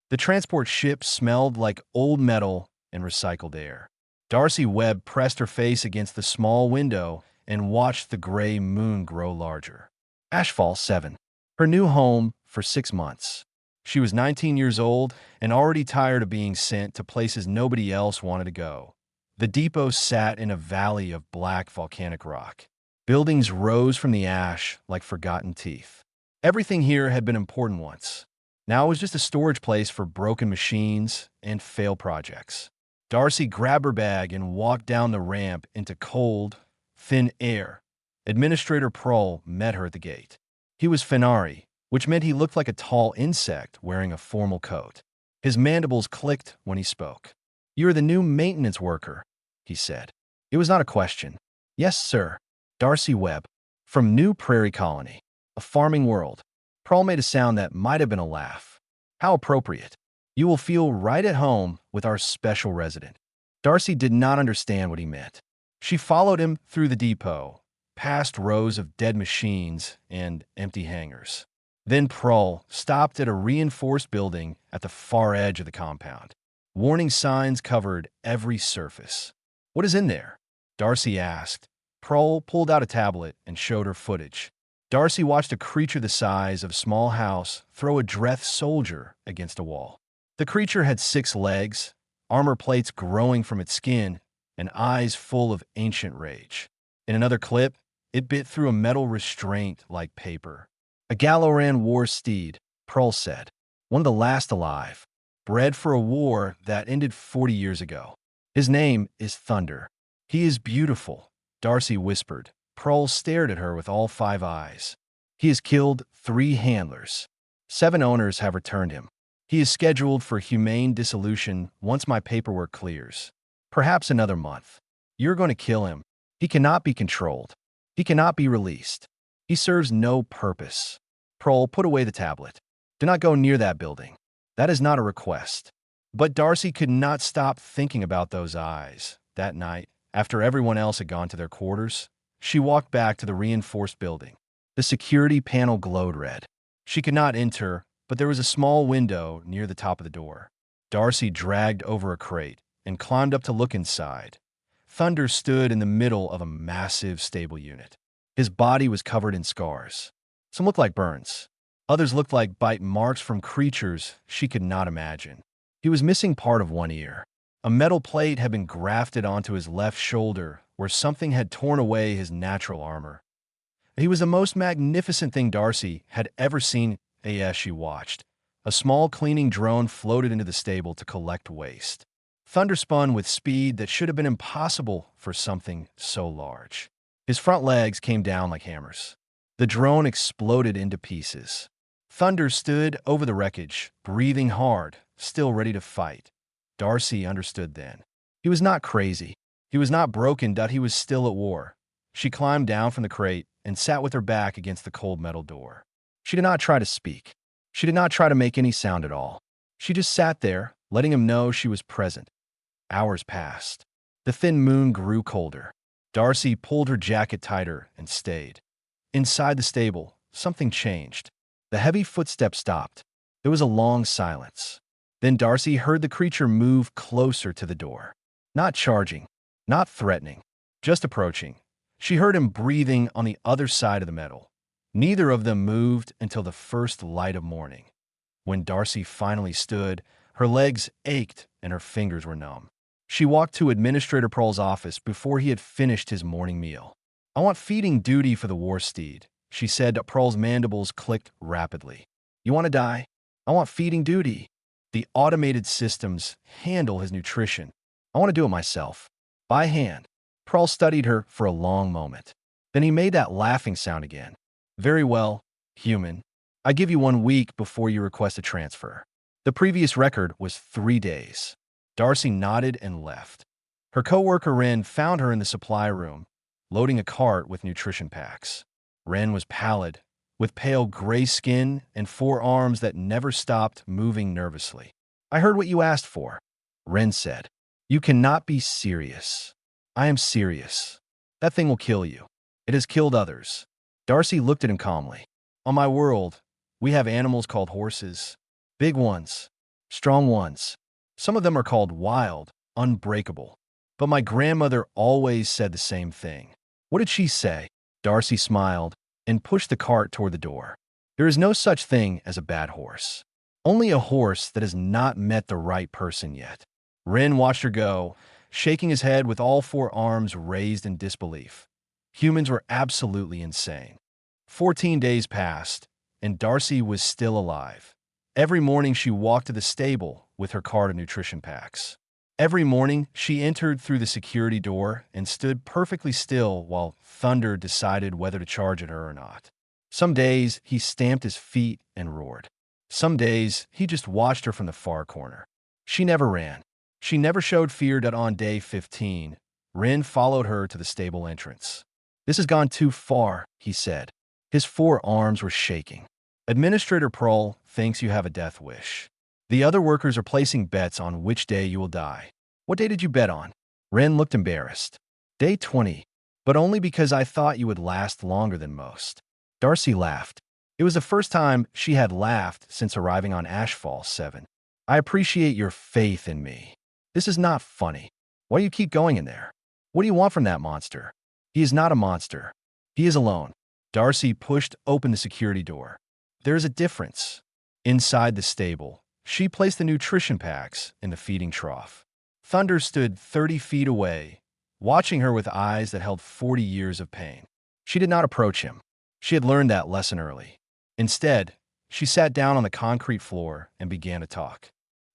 The transport ship smelled like old metal and recycled air. Darcy Webb pressed her face against the small window and watched the gray moon grow larger. Ashfall 7. Her new home for 6 months. She was 19 years old and already tired of being sent to places nobody else wanted to go. The depot sat in a valley of black volcanic rock. Buildings rose from the ash like forgotten teeth. Everything here had been important once. Now it was just a storage place for broken machines and failed projects. Darcy grabbed her bag and walked down the ramp into cold, thin air. Administrator Prohl met her at the gate. He was Fenari, which meant he looked like a tall insect wearing a formal coat. His mandibles clicked when he spoke. "You're the new maintenance worker," he said. It was not a question. "Yes, sir." Darcy Webb, from New Prairie Colony, a farming world. Prohl made a sound that might have been a laugh. "How appropriate. You will feel right at home with our special resident." Darcy did not understand what he meant. She followed him through the depot, past rows of dead machines and empty hangars. Then Prohl stopped at a reinforced building at the far edge of the compound. Warning signs covered every surface. "What is in there?" Darcy asked. Prohl pulled out a tablet and showed her footage. Darcy watched a creature the size of a small house throw a Dreth soldier against a wall. The creature had 6 legs, armor plates growing from its skin, and eyes full of ancient rage. In another clip, it bit through a metal restraint like paper. "A Galoran war steed," Prohl said. "One of the last alive. Bred for a war that ended 40 years ago. His name is Thunder. He is beautiful," Darcy whispered. Prohl stared at her with all 5 eyes. "He has killed 3 handlers. 7 owners have returned him. He is scheduled for humane dissolution once my paperwork clears. Perhaps another month. You're going to kill him. He cannot be controlled. He cannot be released. He serves no purpose." Prohl put away the tablet. "Do not go near that building. That is not a request." But Darcy could not stop thinking about those eyes. That night, after everyone else had gone to their quarters, she walked back to the reinforced building. The security panel glowed red. She could not enter, but there was a small window near the top of the door. Darcy dragged over a crate and climbed up to look inside. Thunder stood in the middle of a massive stable unit. His body was covered in scars. Some looked like burns. Others looked like bite marks from creatures she could not imagine. He was missing part of one ear. A metal plate had been grafted onto his left shoulder where something had torn away his natural armor. He was the most magnificent thing Darcy had ever seen. As she watched, a small cleaning drone floated into the stable to collect waste. Thunder spun with speed that should have been impossible for something so large. His front legs came down like hammers. The drone exploded into pieces. Thunder stood over the wreckage, breathing hard, still ready to fight. Darcy understood then. He was not crazy. He was not broken, but he was still at war. She climbed down from the crate and sat with her back against the cold metal door. She did not try to speak. She did not try to make any sound at all. She just sat there, letting him know she was present. Hours passed. The thin moon grew colder. Darcy pulled her jacket tighter and stayed. Inside the stable, something changed. The heavy footsteps stopped. There was a long silence. Then Darcy heard the creature move closer to the door. Not charging, not threatening, just approaching. She heard him breathing on the other side of the metal. Neither of them moved until the first light of morning. When Darcy finally stood, her legs ached and her fingers were numb. She walked to Administrator Prohl's office before he had finished his morning meal. "I want feeding duty for the war steed," she said. Prohl's mandibles clicked rapidly. "You want to die? I want feeding duty. The automated systems handle his nutrition. I want to do it myself, by hand." Prohl studied her for a long moment. Then he made that laughing sound again. "Very well, human. I give you 1 week before you request a transfer." The previous record was 3 days. Darcy nodded and left. Her coworker Wren found her in the supply room, loading a cart with nutrition packs. Wren was pallid, with pale gray skin and 4 arms that never stopped moving nervously. "I heard what you asked for," Wren said. "You cannot be serious." "I am serious. That thing will kill you. It has killed others." Darcy looked at him calmly. "On my world, we have animals called horses. Big ones. Strong ones. Some of them are called wild, unbreakable. But my grandmother always said the same thing. What did she say? Darcy smiled and pushed the cart toward the door. There is no such thing as a bad horse. Only a horse that has not met the right person yet. Wren watched her go, shaking his head with all four arms raised in disbelief. Humans were absolutely insane. 14 days passed, and Darcy was still alive. Every morning she walked to the stable with her cart of nutrition packs. Every morning she entered through the security door and stood perfectly still while Thunder decided whether to charge at her or not. Some days he stamped his feet and roared. Some days he just watched her from the far corner. She never ran. She never showed fear that on day 15, Wren followed her to the stable entrance. "This has gone too far," he said. His four arms were shaking. "Administrator Prohl thinks you have a death wish. The other workers are placing bets on which day you will die." "What day did you bet on?" Wren looked embarrassed. "Day 20, but only because I thought you would last longer than most." Darcy laughed. It was the first time she had laughed since arriving on Ashfall 7. "I appreciate your faith in me. This is not funny. Why do you keep going in there? What do you want from that monster?" "He is not a monster. He is alone." Darcy pushed open the security door. "There is a difference." Inside the stable, she placed the nutrition packs in the feeding trough. Thunder stood 30 feet away, watching her with eyes that held 40 years of pain. She did not approach him. She had learned that lesson early. Instead, she sat down on the concrete floor and began to talk.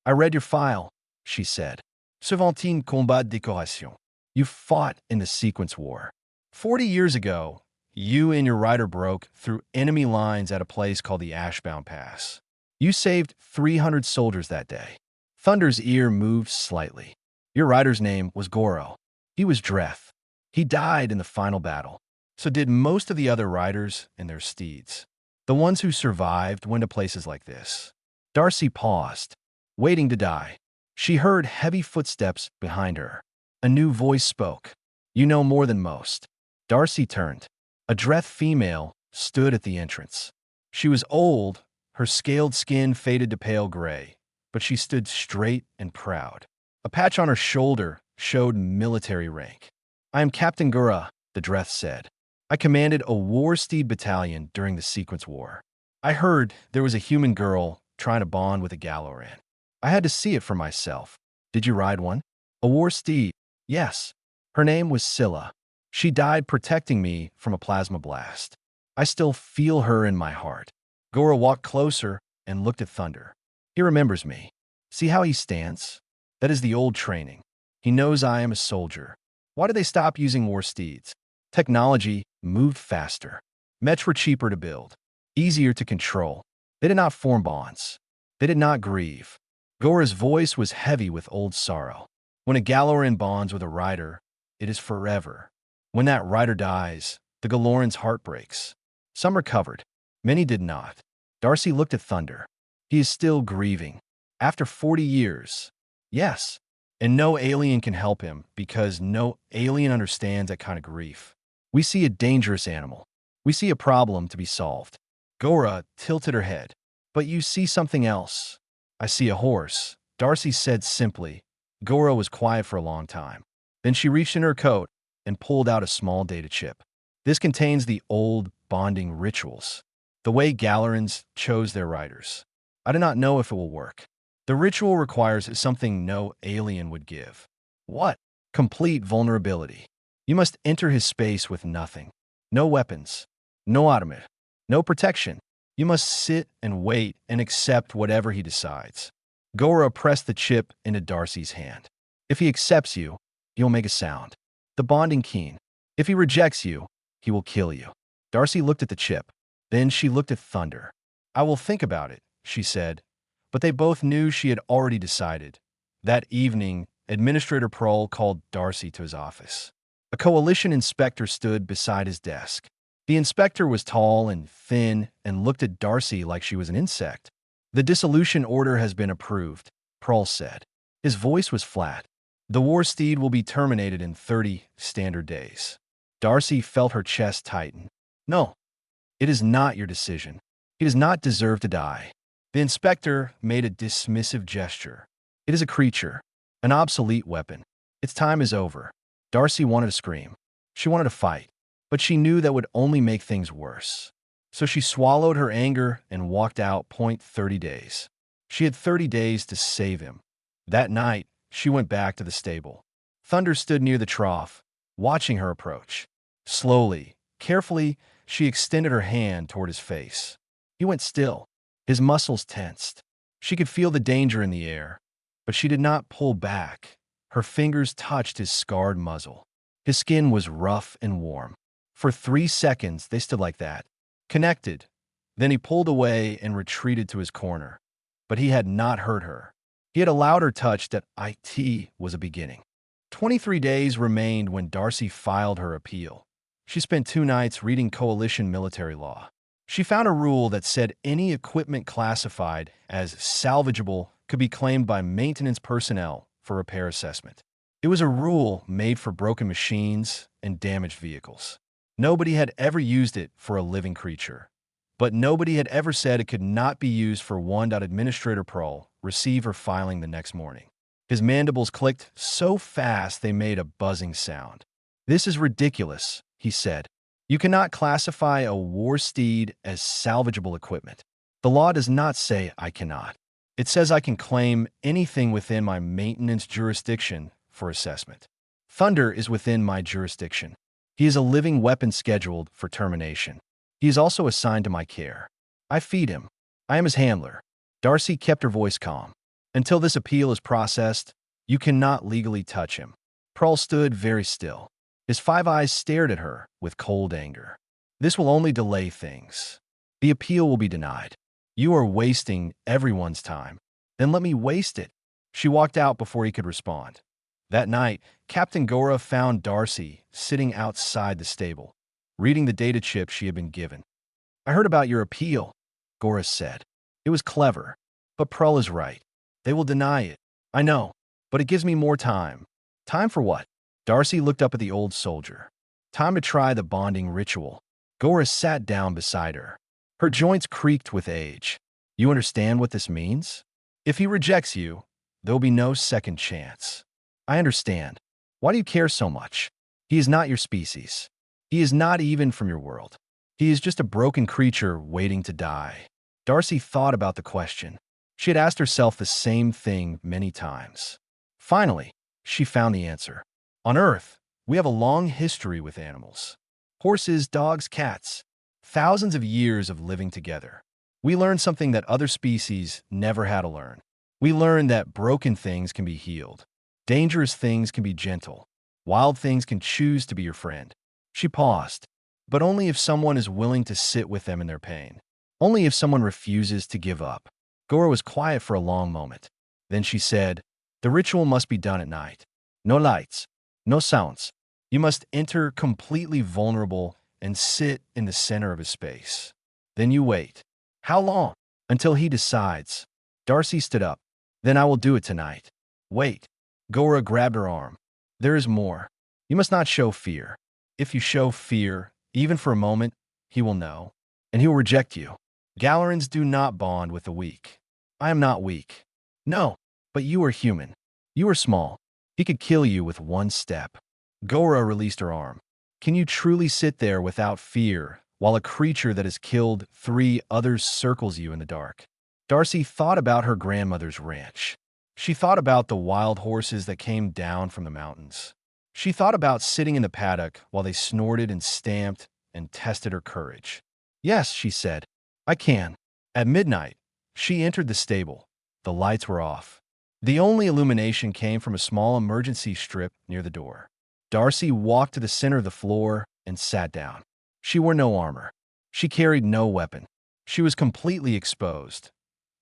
"I read your file," she said. "Servantine combat décoration. You fought in the Sequence War. 40 years ago, you and your rider broke through enemy lines at a place called the Ashbound Pass. You saved 300 soldiers that day." Thunder's ear moved slightly. "Your rider's name was Goro. He was Dreth. He died in the final battle. So did most of the other riders and their steeds. The ones who survived went to places like this." Darcy paused, waiting to die. She heard heavy footsteps behind her. A new voice spoke. "You know more than most." Darcy turned. A Dreth female stood at the entrance. She was old, her scaled skin faded to pale gray, but she stood straight and proud. A patch on her shoulder showed military rank. "I am Captain Gura," the Dreth said. "I commanded a war steed battalion during the Sequence War. I heard there was a human girl trying to bond with a Galoran. I had to see it for myself." "Did you ride one?" "A war steed, yes. Her name was Scylla. She died protecting me from a plasma blast. I still feel her in my heart." Gora walked closer and looked at Thunder. "He remembers me. See how he stands? That is the old training. He knows I am a soldier. Why did they stop using war steeds? Technology moved faster. Mechs were cheaper to build, easier to control. They did not form bonds. They did not grieve." Gora's voice was heavy with old sorrow. "When a Galoran bonds with a rider, it is forever. When that rider dies, the Galoran's heart breaks. Some recovered. Many did not." Darcy looked at Thunder. "He is still grieving. After 40 years. Yes. And no alien can help him because no alien understands that kind of grief. We see a dangerous animal. We see a problem to be solved." Gora tilted her head. "But you see something else." "I see a horse," Darcy said simply. Gora was quiet for a long time. Then she reached in her coat and pulled out a small data chip. "This contains the old bonding rituals, the way Galerans chose their riders. I do not know if it will work. The ritual requires something no alien would give." "What?" "Complete vulnerability. You must enter his space with nothing. No weapons. No automat. No protection. You must sit and wait and accept whatever he decides." Gora pressed the chip into Darcy's hand. "If he accepts you, you'll make a sound. The bonding keen. If he rejects you, he will kill you." Darcy looked at the chip. Then she looked at Thunder. "I will think about it," she said. But they both knew she had already decided. That evening, Administrator Prohl called Darcy to his office. A coalition inspector stood beside his desk. The inspector was tall and thin and looked at Darcy like she was an insect. "The dissolution order has been approved," Prohl said. His voice was flat. "The war steed will be terminated in 30 standard days." Darcy felt her chest tighten. "No, it is not your decision. He does not deserve to die. The inspector made a dismissive gesture. It is a creature, an obsolete weapon. Its time is over. Darcy wanted to scream. She wanted to fight, but she knew that would only make things worse. So she swallowed her anger and walked out. 30 days. She had 30 days to save him. That night, she went back to the stable. Thunder stood near the trough, watching her approach. Slowly, carefully, she extended her hand toward his face. He went still. His muscles tensed. She could feel the danger in the air, but she did not pull back. Her fingers touched his scarred muzzle. His skin was rough and warm. For 3 seconds, they stood like that, connected. Then he pulled away and retreated to his corner. But he had not hurt her. He had allowed her touch that it was a beginning. 23 days remained when Darcy filed her appeal. She spent 2 nights reading coalition military law. She found a rule that said any equipment classified as salvageable could be claimed by maintenance personnel for repair assessment. It was a rule made for broken machines and damaged vehicles. Nobody had ever used it for a living creature. But nobody had ever said it could not be used for one. Administrator Pearl received her filing the next morning. His mandibles clicked so fast they made a buzzing sound. "This is ridiculous," he said. "You cannot classify a war steed as salvageable equipment. The law does not say I cannot. It says I can claim anything within my maintenance jurisdiction for assessment. Thunder is within my jurisdiction. He is a living weapon scheduled for termination. He is also assigned to my care. I feed him. I am his handler." Darcy kept her voice calm. "Until this appeal is processed, you cannot legally touch him." Pearl stood very still. His 5 eyes stared at her with cold anger. "This will only delay things. The appeal will be denied. You are wasting everyone's time." "Then let me waste it." She walked out before he could respond. That night, Captain Gora found Darcy sitting outside the stable, reading the data chip she had been given. "I heard about your appeal," Gora said. "It was clever, but Pearl is right. They will deny it. I know, but it gives me more time." "Time for what?" Darcy looked up at the old soldier. "Time to try the bonding ritual." Gora sat down beside her. Her joints creaked with age. "You understand what this means? If he rejects you, there will be no second chance." "I understand. Why do you care so much? He is not your species. He is not even from your world. He is just a broken creature waiting to die." Darcy thought about the question. She had asked herself the same thing many times. Finally, she found the answer. On Earth, we have a long history with animals. Horses, dogs, cats. Thousands of years of living together. We learned something that other species never had to learn. We learned that broken things can be healed. Dangerous things can be gentle. Wild things can choose to be your friend. She paused, but only if someone is willing to sit with them in their pain. Only if someone refuses to give up. Gora was quiet for a long moment. Then she said, "The ritual must be done at night. No lights, no sounds. You must enter completely vulnerable and sit in the center of his space. Then you wait. How long? Until he decides." Darcy stood up. "Then I will do it tonight." "Wait." Gora grabbed her arm. "There is more. You must not show fear. If you show fear, even for a moment, he will know, and he will reject you. Galerans do not bond with the weak. I am not weak. No, but you are human. You are small. He could kill you with one step." Gora released her arm. "Can you truly sit there without fear while a creature that has killed 3 others circles you in the dark?" Darcy thought about her grandmother's ranch. She thought about the wild horses that came down from the mountains. She thought about sitting in the paddock while they snorted and stamped and tested her courage. "Yes," she said, "I can." At midnight, she entered the stable. The lights were off. The only illumination came from a small emergency strip near the door. Darcy walked to the center of the floor and sat down. She wore no armor. She carried no weapon. She was completely exposed.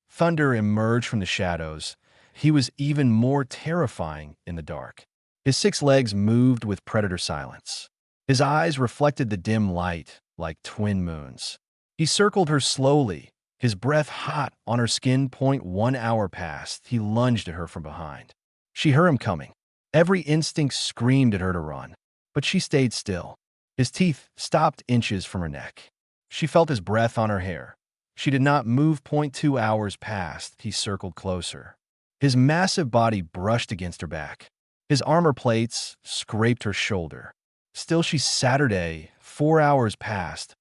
Thunder emerged from the shadows. He was even more terrifying in the dark. His 6 legs moved with predator silence. His eyes reflected the dim light like twin moons. He circled her slowly, his breath hot on her skin. 1 hour passed. He lunged at her from behind. She heard him coming. Every instinct screamed at her to run, but she stayed still. His teeth stopped inches from her neck. She felt his breath on her hair. She did not move. 2 hours passed. He circled closer. His massive body brushed against her back. His armor plates scraped her shoulder. Still she Saturday. 4 hours passed.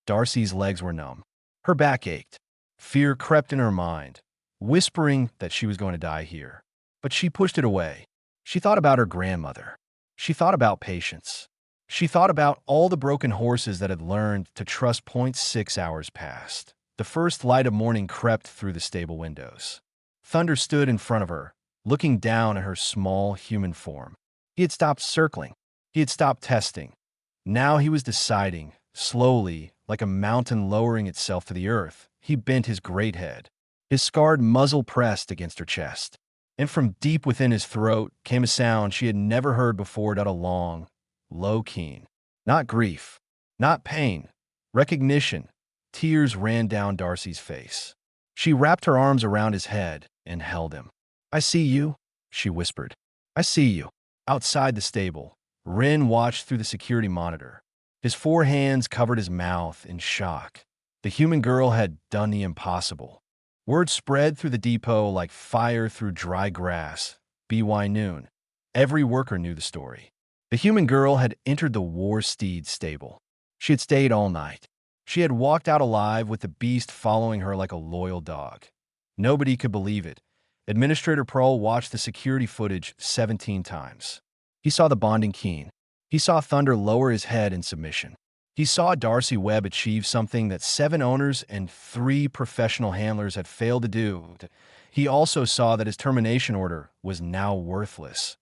Darcy's legs were numb. Her back ached. Fear crept in her mind, whispering that she was going to die here. But she pushed it away. She thought about her grandmother. She thought about patience. She thought about all the broken horses that had learned to trust. 6 hours passed. The first light of morning crept through the stable windows. Thunder stood in front of her, looking down at her small human form. He had stopped circling. He had stopped testing. Now he was deciding, slowly, like a mountain lowering itself to the earth. He bent his great head. His scarred muzzle pressed against her chest. And from deep within his throat came a sound she had never heard before. A long, low keen. Not grief, not pain, recognition. Tears ran down Darcy's face. She wrapped her arms around his head and held him. "I see you," she whispered. "I see you." Outside the stable, Rin watched through the security monitor. His 4 hands covered his mouth in shock. The human girl had done the impossible. Word spread through the depot like fire through dry grass. By noon, every worker knew the story. The human girl had entered the War Steed stable. She had stayed all night. She had walked out alive with the beast following her like a loyal dog. Nobody could believe it. Administrator Pearl watched the security footage 17 times. He saw the bonding keen. He saw Thunder lower his head in submission. He saw Darcy Webb achieve something that 7 owners and 3 professional handlers had failed to do. He also saw that his termination order was now worthless.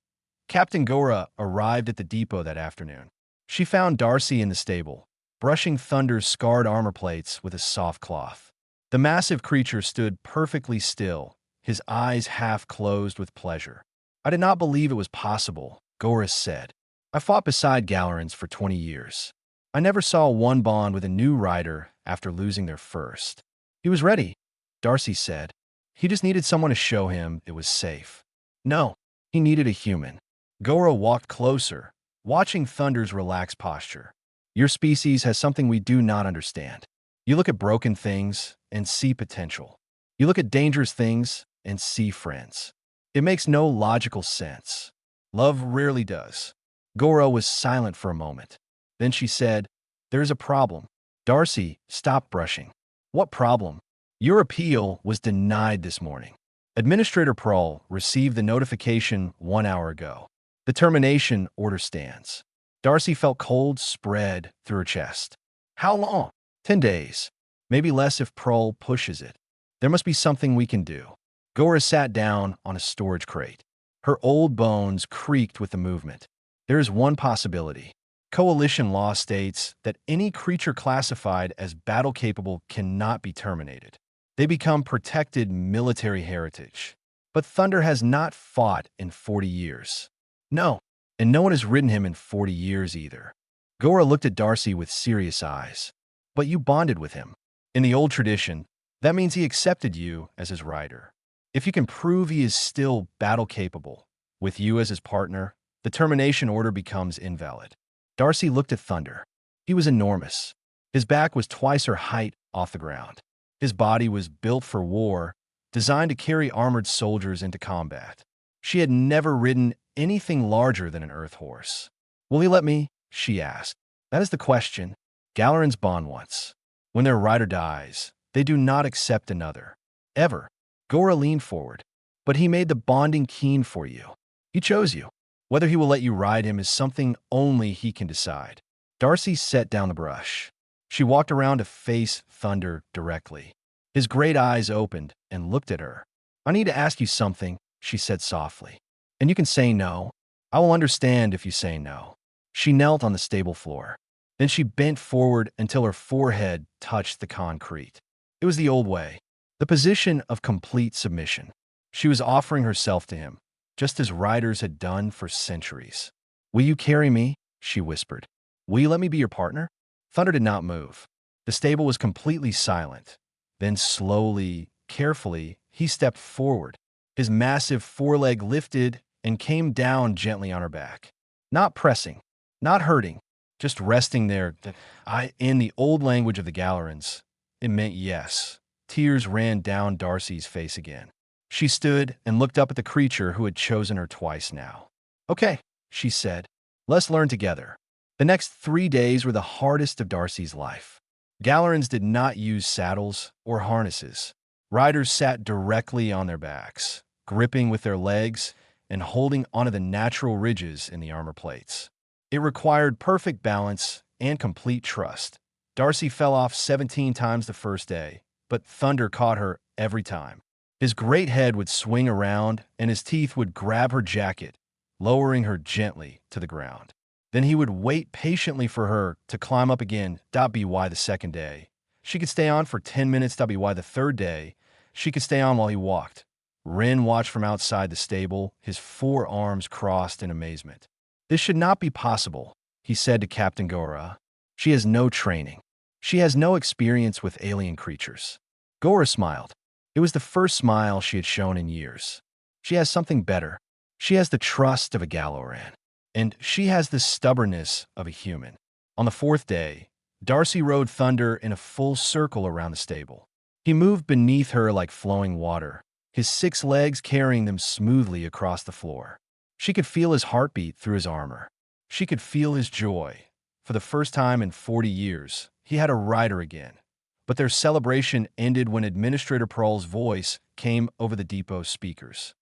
Captain Gora arrived at the depot that afternoon. She found Darcy in the stable, brushing Thunder's scarred armor plates with a soft cloth. The massive creature stood perfectly still, his eyes half closed with pleasure. "I did not believe it was possible," Goris said. "I fought beside Galerans for 20 years. I never saw one bond with a new rider after losing their first." "He was ready," Darcy said. "He just needed someone to show him it was safe." "No, he needed a human." Gora walked closer, watching Thunder's relaxed posture. "Your species has something we do not understand. You look at broken things and see potential. You look at dangerous things and see friends. It makes no logical sense. Love rarely does." Gora was silent for a moment. Then she said, "There is a problem." Darcy stopped brushing. "What problem?" "Your appeal was denied this morning. Administrator Pearl received the notification 1 hour ago. The termination order stands." Darcy felt cold spread through her chest. "How long?" 10 days. Maybe less if Pearl pushes it. There must be something we can do." Gora sat down on a storage crate. Her old bones creaked with the movement. "There is one possibility. Coalition law states that any creature classified as battle-capable cannot be terminated. They become protected military heritage. But Thunder has not fought in 40 years. No, and no one has ridden him in 40 years either." Gora looked at Darcy with serious eyes. "But you bonded with him. In the old tradition, that means he accepted you as his rider. If you can prove he is still battle-capable, with you as his partner, the termination order becomes invalid." Darcy looked at Thunder. He was enormous. His back was twice her height off the ground. His body was built for war, designed to carry armored soldiers into combat. She had never ridden anything larger than an Earth horse. "Will he let me?" she asked. "That is the question. Galerans bond once. When their rider dies, they do not accept another. Ever." Gora leaned forward. "But he made the bonding keen for you. He chose you. Whether he will let you ride him is something only he can decide." Darcy set down the brush. She walked around to face Thunder directly. His great eyes opened and looked at her. "I need to ask you something," she said softly. "And you can say no. I will understand if you say no." She knelt on the stable floor. Then she bent forward until her forehead touched the concrete. It was the old way, the position of complete submission. She was offering herself to him, just as riders had done for centuries. "Will you carry me?" she whispered. "Will you let me be your partner?" Thunder did not move. The stable was completely silent. Then slowly, carefully, he stepped forward. His massive foreleg lifted and came down gently on her back. Not pressing, not hurting, just resting there. In the old language of the Galerans, It meant yes. Tears ran down Darcy's face again. She stood and looked up at the creature who had chosen her twice now. Okay, she said. Let's learn together. The next 3 days were the hardest of Darcy's life. Gallerans did not use saddles or harnesses. Riders sat directly on their backs, gripping with their legs and holding onto the natural ridges in the armor plates. It required perfect balance and complete trust. Darcy fell off 17 times the first day, but Thunder caught her every time. His great head would swing around, and his teeth would grab her jacket, lowering her gently to the ground. Then he would wait patiently for her to climb up again. By the second day, she could stay on for 10 minutes. By the third day, she could stay on while he walked. Rin watched from outside the stable, his forearms crossed in amazement. This should not be possible, he said to Captain Gora. She has no training. She has no experience with alien creatures. Gora smiled. It was the first smile she had shown in years. She has something better. She has the trust of a Galloran. And she has the stubbornness of a human. On the fourth day, Darcy rode Thunder in a full circle around the stable. He moved beneath her like flowing water, his 6 legs carrying them smoothly across the floor. She could feel his heartbeat through his armor. She could feel his joy. For the first time in 40 years, he had a rider again. But their celebration ended when Administrator Pearl's voice came over the depot speakers.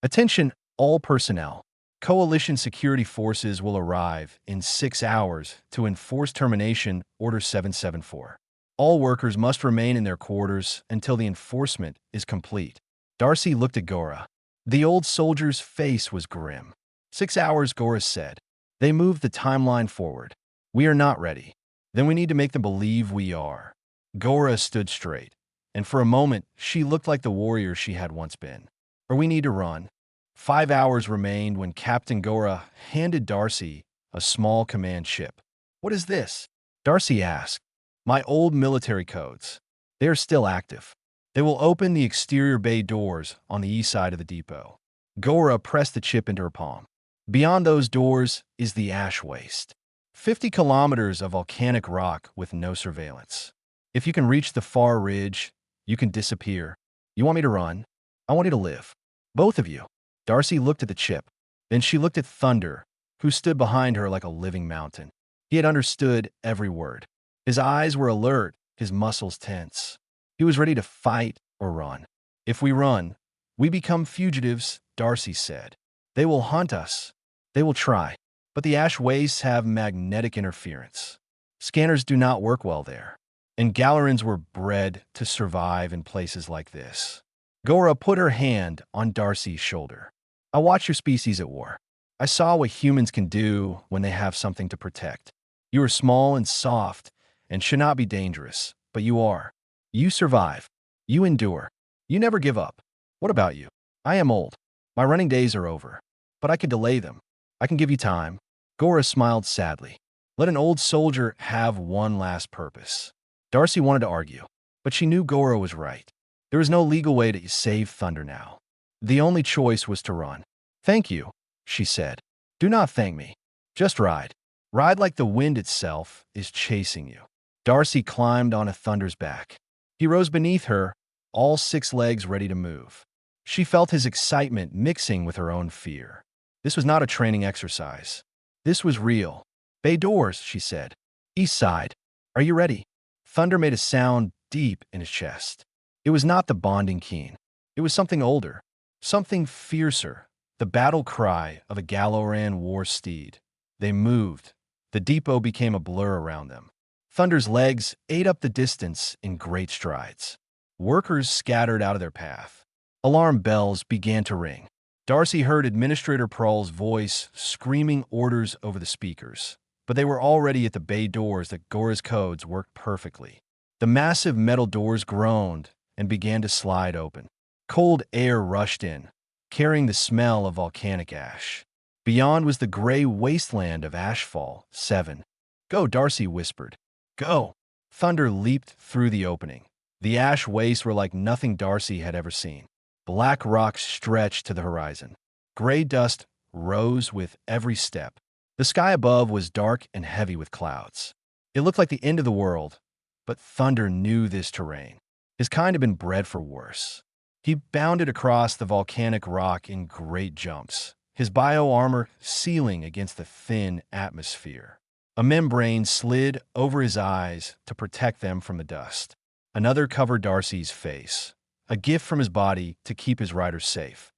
Attention, all personnel. Coalition security forces will arrive in 6 hours to enforce termination Order 774. All workers must remain in their quarters until the enforcement is complete. Darcy looked at Gora. The old soldier's face was grim. 6 hours, Gora said. They moved the timeline forward. We are not ready. Then we need to make them believe we are. Gora stood straight, and for a moment she looked like the warrior she had once been. Or we need to run. 5 hours remained when Captain Gora handed Darcy a small command ship. What is this? Darcy asked. My old military codes. They are still active. They will open the exterior bay doors on the east side of the depot. Gora pressed the chip into her palm. Beyond those doors is the ash waste. 50 kilometers of volcanic rock with no surveillance. If you can reach the far ridge, you can disappear. You want me to run? I want you to live. Both of you. Darcy looked at the chip. Then she looked at Thunder, who stood behind her like a living mountain. He had understood every word. His eyes were alert, his muscles tense. He was ready to fight or run. If we run, we become fugitives, Darcy said. They will hunt us. They will try. But the ash wastes have magnetic interference. Scanners do not work well there. And Gallerans were bred to survive in places like this. Gora put her hand on Darcy's shoulder. I watched your species at war. I saw what humans can do when they have something to protect. You are small and soft and should not be dangerous, but you are. You survive. You endure. You never give up. What about you? I am old. My running days are over, but I can delay them. I can give you time. Gora smiled sadly. Let an old soldier have one last purpose. Darcy wanted to argue, but she knew Gora was right. There was no legal way to save Thunder now. The only choice was to run. Thank you, she said. Do not thank me. Just ride. Ride like the wind itself is chasing you. Darcy climbed onto Thunder's back. He rose beneath her, all 6 legs ready to move. She felt his excitement mixing with her own fear. This was not a training exercise. This was real. Bay doors, she said. East side. Are you ready? Thunder made a sound deep in his chest. It was not the bonding keen. It was something older, something fiercer, the battle cry of a Galloran war steed. They moved. The depot became a blur around them. Thunder's legs ate up the distance in great strides. Workers scattered out of their path. Alarm bells began to ring. Darcy heard Administrator Pearl's voice screaming orders over the speakers, but they were already at the bay doors that Gora's codes worked perfectly. The massive metal doors groaned and began to slide open. Cold air rushed in, carrying the smell of volcanic ash. Beyond was the gray wasteland of Ashfall 7. Go, Darcy whispered. Go! Thunder leaped through the opening. The ash wastes were like nothing Darcy had ever seen. Black rocks stretched to the horizon. Gray dust rose with every step. The sky above was dark and heavy with clouds. It looked like the end of the world, But Thunder knew this terrain. His kind had been bred for worse. He bounded across the volcanic rock in great jumps, his bio-armor sealing against the thin atmosphere. A membrane slid over his eyes to protect them from the dust. Another covered Darcy's face, a gift from his body to keep his rider safe.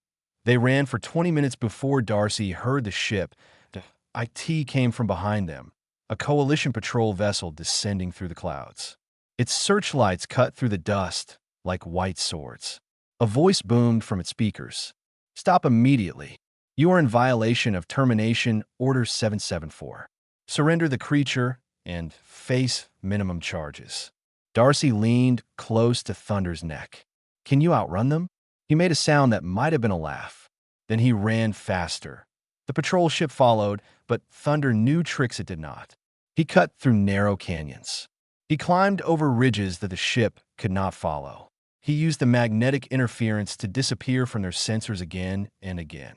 They ran for 20 minutes before Darcy heard the ship. The IT came from behind them, a coalition patrol vessel descending through the clouds. Its searchlights cut through the dust like white swords. A voice boomed from its speakers. "Stop immediately. You are in violation of Termination Order 774. Surrender the creature and face minimum charges." Darcy leaned close to Thunder's neck. "Can you outrun them?" He made a sound that might have been a laugh. Then he ran faster. The patrol ship followed, but Thunder knew tricks it did not. He cut through narrow canyons. He climbed over ridges that the ship could not follow. He used the magnetic interference to disappear from their sensors again and again.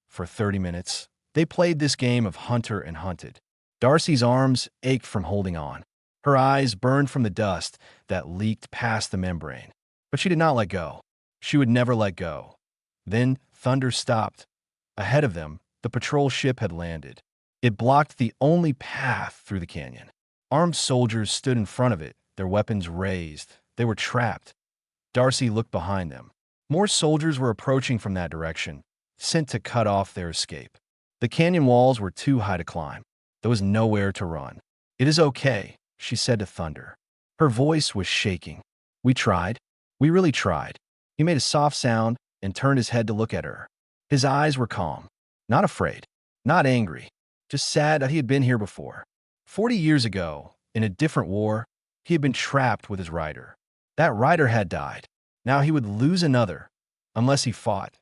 For 30 minutes, they played this game of hunter and hunted. Darcy's arms ached from holding on. Her eyes burned from the dust that leaked past the membrane. But she did not let go. She would never let go. Then Thunder stopped. Ahead of them, the patrol ship had landed. It blocked the only path through the canyon. Armed soldiers stood in front of it, their weapons raised. They were trapped. Darcy looked behind them. More soldiers were approaching from that direction, sent to cut off their escape. The canyon walls were too high to climb. There was nowhere to run. "It is okay," she said to Thunder. Her voice was shaking. "We tried. We really tried." He made a soft sound and turned his head to look at her. His eyes were calm, not afraid, not angry, just sad that he had been here before. 40 years ago, in a different war, he had been trapped with his rider. That rider had died. Now he would lose another, unless he fought.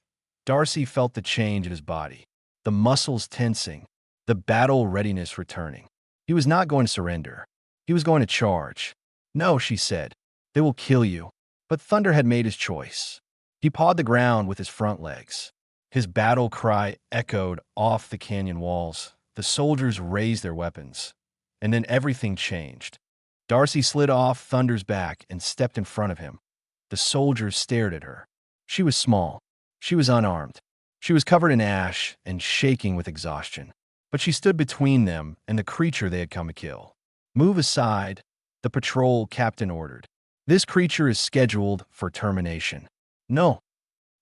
Darcy felt the change in his body, the muscles tensing, the battle readiness returning. He was not going to surrender. He was going to charge. "No," she said. "They will kill you." But Thunder had made his choice. He pawed the ground with his front legs. His battle cry echoed off the canyon walls. The soldiers raised their weapons. And then everything changed. Darcy slid off Thunder's back and stepped in front of him. The soldiers stared at her. She was small. She was unarmed. She was covered in ash and shaking with exhaustion. But she stood between them and the creature they had come to kill. "Move aside," the patrol captain ordered. "This creature is scheduled for termination." No,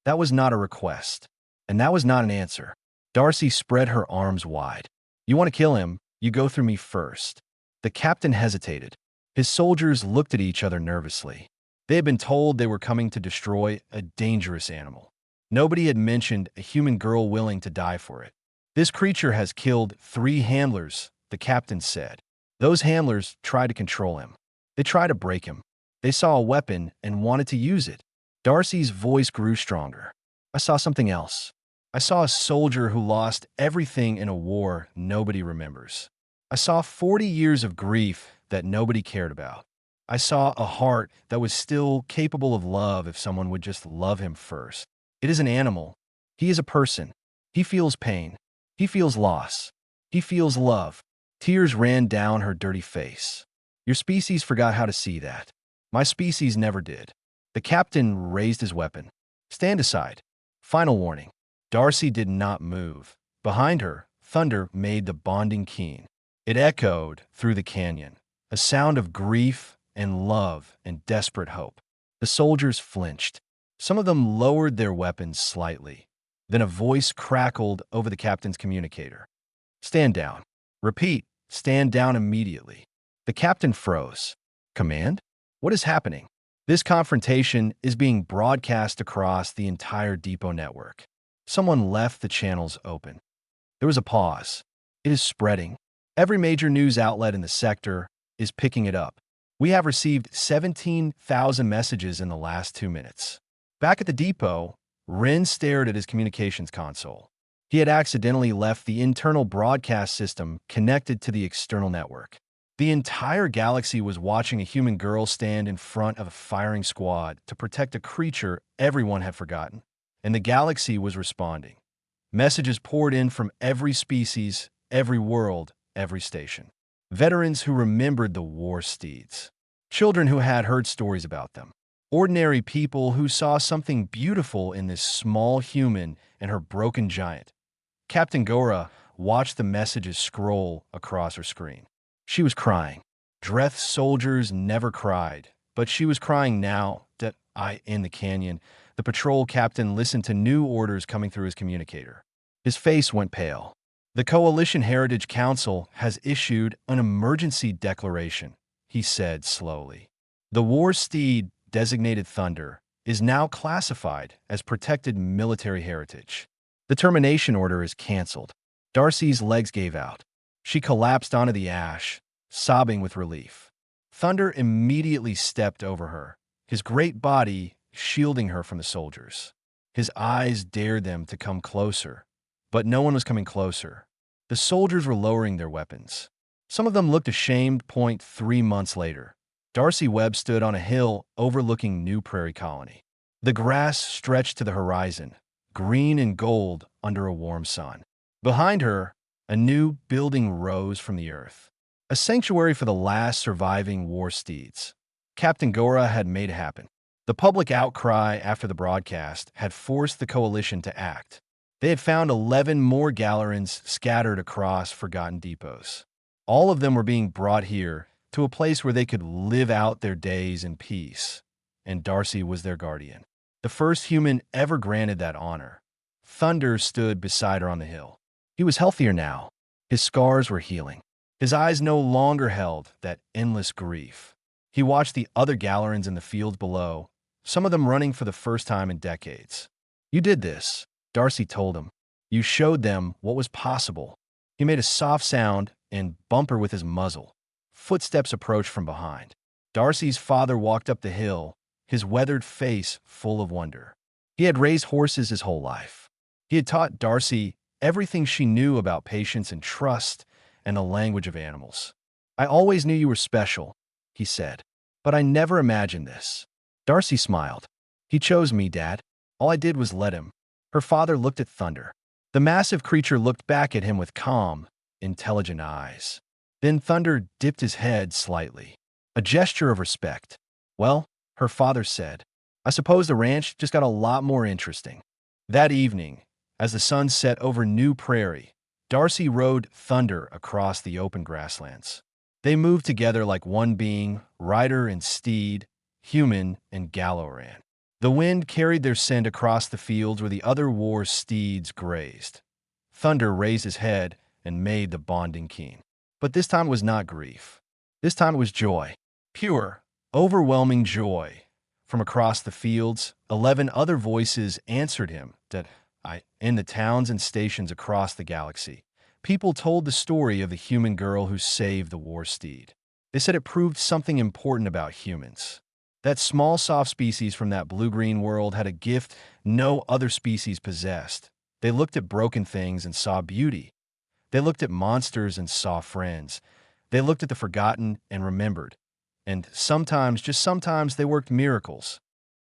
that was not a request. And that was not an answer. Darcy spread her arms wide. "You want to kill him, you go through me first." The captain hesitated. His soldiers looked at each other nervously. They had been told they were coming to destroy a dangerous animal. Nobody had mentioned a human girl willing to die for it. "This creature has killed 3 handlers," the captain said. "Those handlers tried to control him. They tried to break him. They saw a weapon and wanted to use it." Darcy's voice grew stronger. "I saw something else. I saw a soldier who lost everything in a war nobody remembers. I saw 40 years of grief that nobody cared about. I saw a heart that was still capable of love if someone would just love him first. It is an animal. He is a person. He feels pain. He feels loss. He feels love." Tears ran down her dirty face. "Your species forgot how to see that. My species never did." The captain raised his weapon. "Stand aside. Final warning." Darcy did not move. Behind her, Thunder made the bonding keen. It echoed through the canyon, a sound of grief and love and desperate hope. The soldiers flinched. Some of them lowered their weapons slightly. Then a voice crackled over the captain's communicator. "Stand down. Repeat, stand down immediately." The captain froze. "Command? What is happening?" "This confrontation is being broadcast across the entire depot network." Someone left the channels open. There was a pause. "It is spreading. Every major news outlet in the sector is picking it up. We have received 17,000 messages in the last 2 minutes." Back at the depot, Ren stared at his communications console. He had accidentally left the internal broadcast system connected to the external network. The entire galaxy was watching a human girl stand in front of a firing squad to protect a creature everyone had forgotten. And the galaxy was responding. Messages poured in from every species, every world, every station. Veterans who remembered the war steeds. Children who had heard stories about them. Ordinary people who saw something beautiful in this small human and her broken giant. Captain Gora watched the messages scroll across her screen. She was crying. Dreth's soldiers never cried, but she was crying now that in the canyon. The patrol captain listened to new orders coming through his communicator. His face went pale. The Coalition Heritage Council has issued an emergency declaration, he said slowly. The war steed, designated Thunder, is now classified as protected military heritage. The termination order is canceled. Darcy's legs gave out. She collapsed onto the ash, sobbing with relief. Thunder immediately stepped over her, his great body shielding her from the soldiers. His eyes dared them to come closer, but no one was coming closer. The soldiers were lowering their weapons. Some of them looked ashamed. 3 months later, Darcy Webb stood on a hill overlooking New Prairie Colony. The grass stretched to the horizon, green and gold under a warm sun. Behind her, a new building rose from the earth, a sanctuary for the last surviving war steeds. Captain Gora had made it happen. The public outcry after the broadcast had forced the coalition to act. They had found 11 more Gallerans scattered across forgotten depots. All of them were being brought here to a place where they could live out their days in peace, and Darcy was their guardian. The first human ever granted that honor. Thunder stood beside her on the hill. He was healthier now. His scars were healing. His eyes no longer held that endless grief. He watched the other Gallerans in the fields below, some of them running for the first time in decades. "You did this," Darcy told him. "You showed them what was possible." He made a soft sound and bumper with his muzzle. Footsteps approached from behind. Darcy's father walked up the hill, his weathered face full of wonder. He had raised horses his whole life. He had taught Darcy everything she knew about patience and trust and the language of animals. "I always knew you were special," he said, "but I never imagined this." Darcy smiled. "He chose me, Dad. All I did was let him." Her father looked at Thunder. The massive creature looked back at him with calm, intelligent eyes. Then Thunder dipped his head slightly, a gesture of respect. "Well," her father said, "I suppose the ranch just got a lot more interesting." That evening, as the sun set over New Prairie, Darcy rode Thunder across the open grasslands. They moved together like one being, rider and steed, human and Galloran. The wind carried their scent across the fields where the other war steeds grazed. Thunder raised his head and made the bonding keen. But this time it was not grief. This time it was joy. Pure, overwhelming joy. From across the fields, 11 other voices answered him in the towns and stations across the galaxy. People told the story of the human girl who saved the war steed. They said it proved something important about humans. That small, soft species from that blue-green world had a gift no other species possessed. They looked at broken things and saw beauty. They looked at monsters and saw friends. They looked at the forgotten and remembered. And sometimes, just sometimes, they worked miracles.